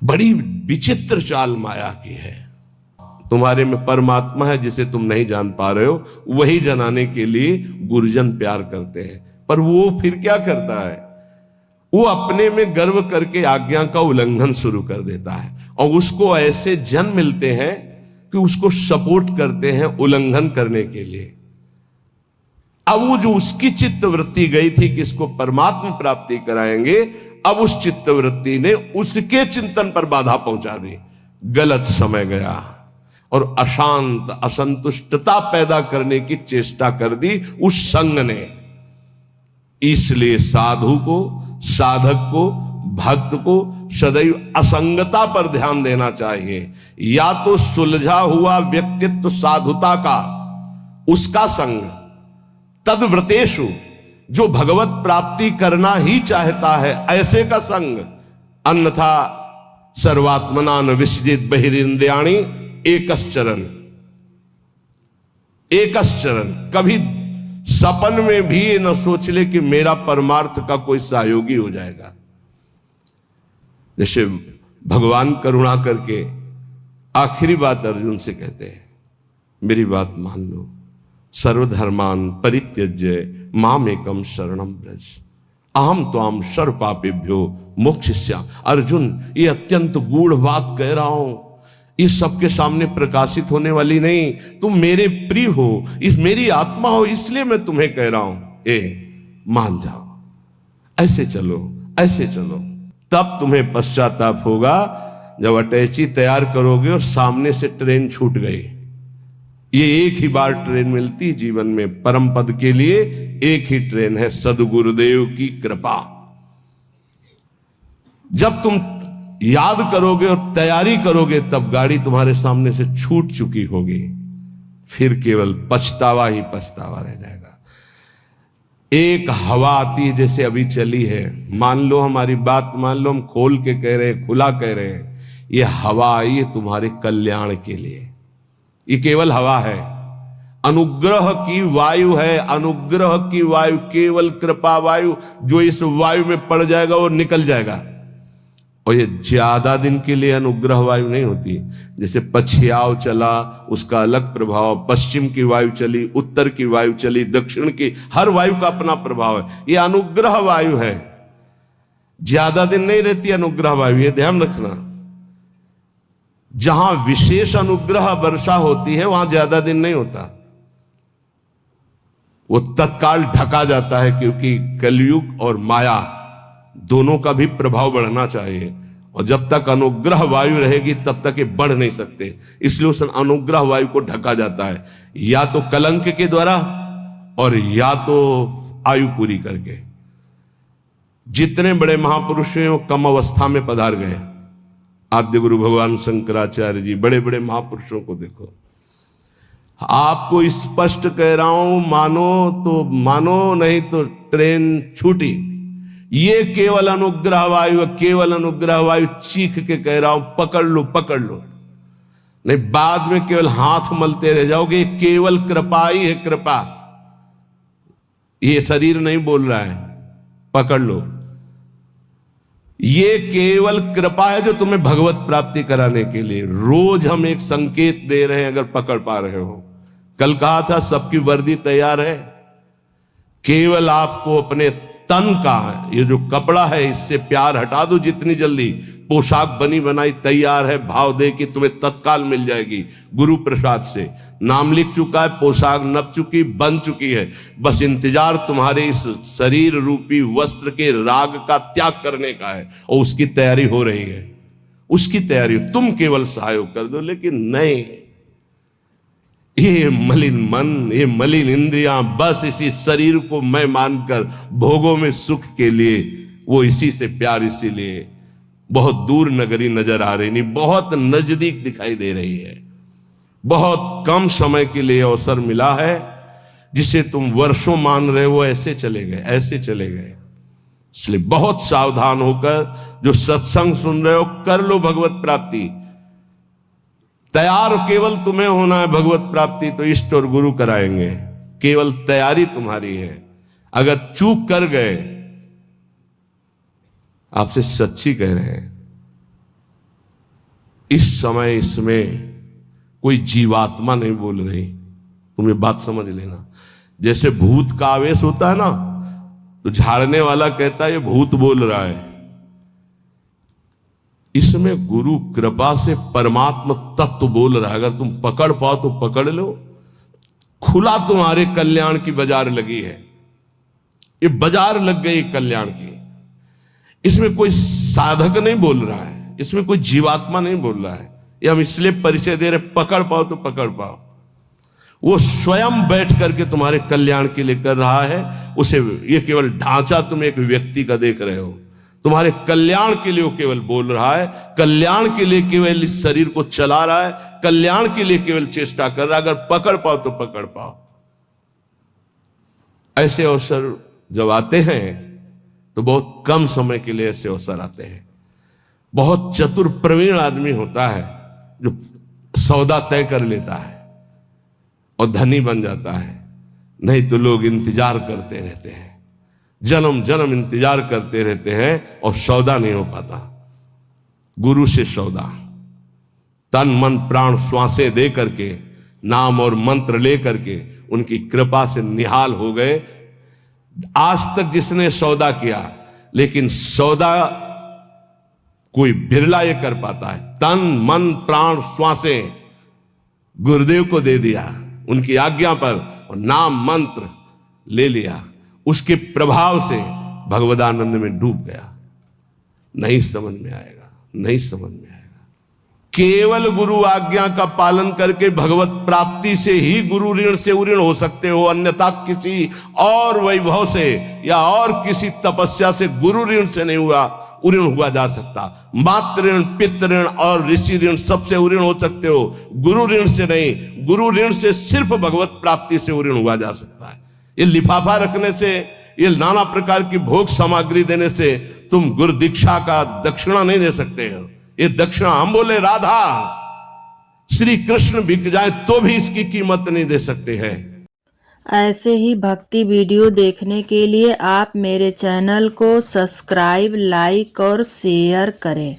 बड़ी विचित्र चाल माया की है। तुम्हारे में परमात्मा है जिसे तुम नहीं जान पा रहे हो, वही जनाने के लिए गुरुजन प्यार करते हैं। पर वो फिर क्या करता है, वो अपने में गर्व करके आज्ञा का उल्लंघन शुरू कर देता है, और उसको ऐसे जन मिलते हैं कि उसको सपोर्ट करते हैं उल्लंघन करने के लिए। अब वो जो उसकी चित्तवृत्ति गई थी कि इसको परमात्मा प्राप्ति कराएंगे, अब उस चित्तवृत्ति ने उसके चिंतन पर बाधा पहुंचा दी। गलत समय गया और अशांत असंतुष्टता पैदा करने की चेष्टा कर दी उस संग ने। इसलिए साधु को, साधक को, भक्त को सदैव असंगता पर ध्यान देना चाहिए। या तो सुलझा हुआ व्यक्तित्व साधुता का, उसका संग, तद्व्रतेषु जो भगवत प्राप्ति करना ही चाहता है ऐसे का संग, अन्यथा सर्वात्मना न विसजित बहिरिंद्रियाणि एकश्चरण। एकश्चरण, कभी सपन में भी ये न सोच ले कि मेरा परमार्थ का कोई सहयोगी हो जाएगा। जैसे भगवान करुणा करके आखिरी बात अर्जुन से कहते हैं, मेरी बात मान लो, सर्वधर्मान परित्यज्य मामेकम शरणम व्रज अहम त्वाम सर्व पापेभ्यो मोक्षयिष्यामि। अर्जुन, ये अत्यंत गूढ़ बात कह रहा हूं, ये सबके सामने प्रकाशित होने वाली नहीं। तुम मेरे प्रिय हो, इस मेरी आत्मा हो, इसलिए मैं तुम्हें कह रहा हूं, मान जाओ, ऐसे चलो, ऐसे चलो। तब तुम्हें पश्चाताप होगा जब अटैची तैयार करोगे और सामने से ट्रेन छूट गई। ये एक ही बार ट्रेन मिलती जीवन में, परम पद के लिए एक ही ट्रेन है, सदगुरुदेव की कृपा। जब तुम याद करोगे और तैयारी करोगे तब गाड़ी तुम्हारे सामने से छूट चुकी होगी, फिर केवल पछतावा ही पछतावा रह जाएगा। एक हवा आती है जैसे अभी चली है, मान लो हमारी बात मान लो, हम खोल के कह रहे हैं, खुला कह रहे हैं, ये हवा आई है तुम्हारे कल्याण के लिए। ये केवल हवा है, अनुग्रह की वायु है, अनुग्रह की वायु, केवल कृपा वायु। जो इस वायु में पड़ जाएगा वो निकल जाएगा, और ये ज्यादा दिन के लिए अनुग्रह वायु नहीं होती। जैसे पछियाव चला, उसका अलग प्रभाव, पश्चिम की वायु चली, उत्तर की वायु चली, दक्षिण की, हर वायु का अपना प्रभाव है। ये अनुग्रह वायु है, ज्यादा दिन नहीं रहती अनुग्रह वायु, ये ध्यान रखना। जहां विशेष अनुग्रह वर्षा होती है वहां ज्यादा दिन नहीं होता, वो तत्काल ढका जाता है, क्योंकि कलयुग और माया दोनों का भी प्रभाव बढ़ना चाहिए, और जब तक अनुग्रह वायु रहेगी तब तक ये बढ़ नहीं सकते। इसलिए उस अनुग्रह वायु को ढका जाता है, या तो कलंक के द्वारा और या तो आयु पूरी करके। जितने बड़े महापुरुष हैं वो कम अवस्था में पधार गए। आद्य गुरु भगवान शंकराचार्य जी, बड़े बड़े महापुरुषों को देखो। आपको स्पष्ट कह रहा हूं, मानो तो मानो, नहीं तो ट्रेन छूटी। ये केवल अनुग्रह वायु, केवल अनुग्रह वायु, चीख के कह रहा हूं, पकड़ लो, पकड़ लो, नहीं बाद में केवल हाथ मलते रह जाओगे। केवल कृपा ही है, कृपा। ये शरीर नहीं बोल रहा है, पकड़ लो। ये केवल कृपा है जो तुम्हें भगवत प्राप्ति कराने के लिए। रोज हम एक संकेत दे रहे हैं, अगर पकड़ पा रहे हो। कल कहा था सबकी वर्दी तैयार है, केवल आपको अपने तन का ये जो कपड़ा है इससे प्यार हटा दो जितनी जल्दी। पोशाक बनी बनाई तैयार है, भाव दे कि तुम्हें तत्काल मिल जाएगी गुरु प्रसाद से। नाम लिख चुका है, पोशाक नप चुकी, बन चुकी है, बस इंतजार तुम्हारे इस शरीर रूपी वस्त्र के राग का त्याग करने का है, और उसकी तैयारी हो रही है। उसकी तैयारी तुम केवल सहयोग कर दो। लेकिन नहीं, ये मलिन मन, ये मलिन इंद्रियां बस इसी शरीर को मैं मानकर भोगों में सुख के लिए, वो इसी से प्यार, इसीलिए बहुत दूर नगरी नजर आ रही नहीं, बहुत नजदीक दिखाई दे रही है। बहुत कम समय के लिए अवसर मिला है, जिसे तुम वर्षों मान रहे हो, ऐसे चले गए, ऐसे चले गए। इसलिए बहुत सावधान होकर जो सत्संग सुन रहे हो, कर लो भगवत प्राप्ति। तैयार केवल तुम्हें होना है भगवत प्राप्ति, तो इष्ट और गुरु कराएंगे। केवल तैयारी तुम्हारी है। अगर चूक कर गए, आपसे सच्ची कह रहे हैं, इस समय इसमें कोई जीवात्मा नहीं बोल रही। तुम ये बात समझ लेना। जैसे भूत का आवेश होता है ना, तो झाड़ने वाला कहता है ये भूत बोल रहा है। इसमें गुरु कृपा से परमात्मा तत्व बोल रहा है। अगर तुम पकड़ पाओ तो पकड़ लो। खुला तुम्हारे कल्याण की बाजार लगी है। ये बाजार लग गई कल्याण की। इसमें कोई साधक नहीं बोल रहा है, इसमें कोई जीवात्मा नहीं बोल रहा है। ये हम इसलिए परिचय दे रहे, पकड़ पाओ तो पकड़ पाओ। वो स्वयं बैठ करके तुम्हारे कल्याण के लिए कर रहा है। उसे ये केवल ढांचा तुम एक व्यक्ति का देख रहे हो, तुम्हारे कल्याण के लिए वो केवल बोल रहा है। कल्याण के लिए केवल इस शरीर को चला रहा है, कल्याण के लिए केवल चेष्टा कर रहा है। अगर पकड़ पाओ तो पकड़ पाओ। ऐसे अवसर जब आते हैं तो बहुत कम समय के लिए ऐसे अवसर आते हैं। बहुत चतुर प्रवीण आदमी होता है जो सौदा तय कर लेता है और धनी बन जाता है। नहीं तो लोग इंतजार करते रहते हैं, जन्म जन्म इंतजार करते रहते हैं और सौदा नहीं हो पाता। गुरु से सौदा, तन मन प्राण श्वासें दे करके, नाम और मंत्र ले करके उनकी कृपा से निहाल हो गए। आज तक जिसने सौदा किया, लेकिन सौदा कोई बिरला ये कर पाता है। तन मन प्राण श्वासें गुरुदेव को दे दिया उनकी आज्ञा पर, और नाम मंत्र ले लिया, उसके प्रभाव से भगवदानंद में डूब गया। नहीं समझ में आएगा, नहीं समझ में आएगा। केवल गुरु आज्ञा का पालन करके भगवत प्राप्ति से ही गुरु ऋण से उऋण हो सकते हो। अन्यथा किसी और वैभव से या और किसी तपस्या से गुरु ऋण से नहीं उऋण हुआ जा सकता। मातृ ऋण, पितृ ऋण और ऋषि ऋण सबसे उऋण हो सकते हो, गुरु ऋण से नहीं। गुरु ऋण से सिर्फ भगवत प्राप्ति से उऋण हुआ जा सकता है। ये लिफाफा रखने से, ये नाना प्रकार की भोग सामग्री देने से तुम गुरु दीक्षा का दक्षिणा नहीं दे सकते हो। ये दक्षिणा, हम बोले राधा श्री कृष्ण बिक जाए तो भी इसकी कीमत नहीं दे सकते हैं। ऐसे ही भक्ति वीडियो देखने के लिए आप मेरे चैनल को सब्सक्राइब, लाइक और शेयर करें।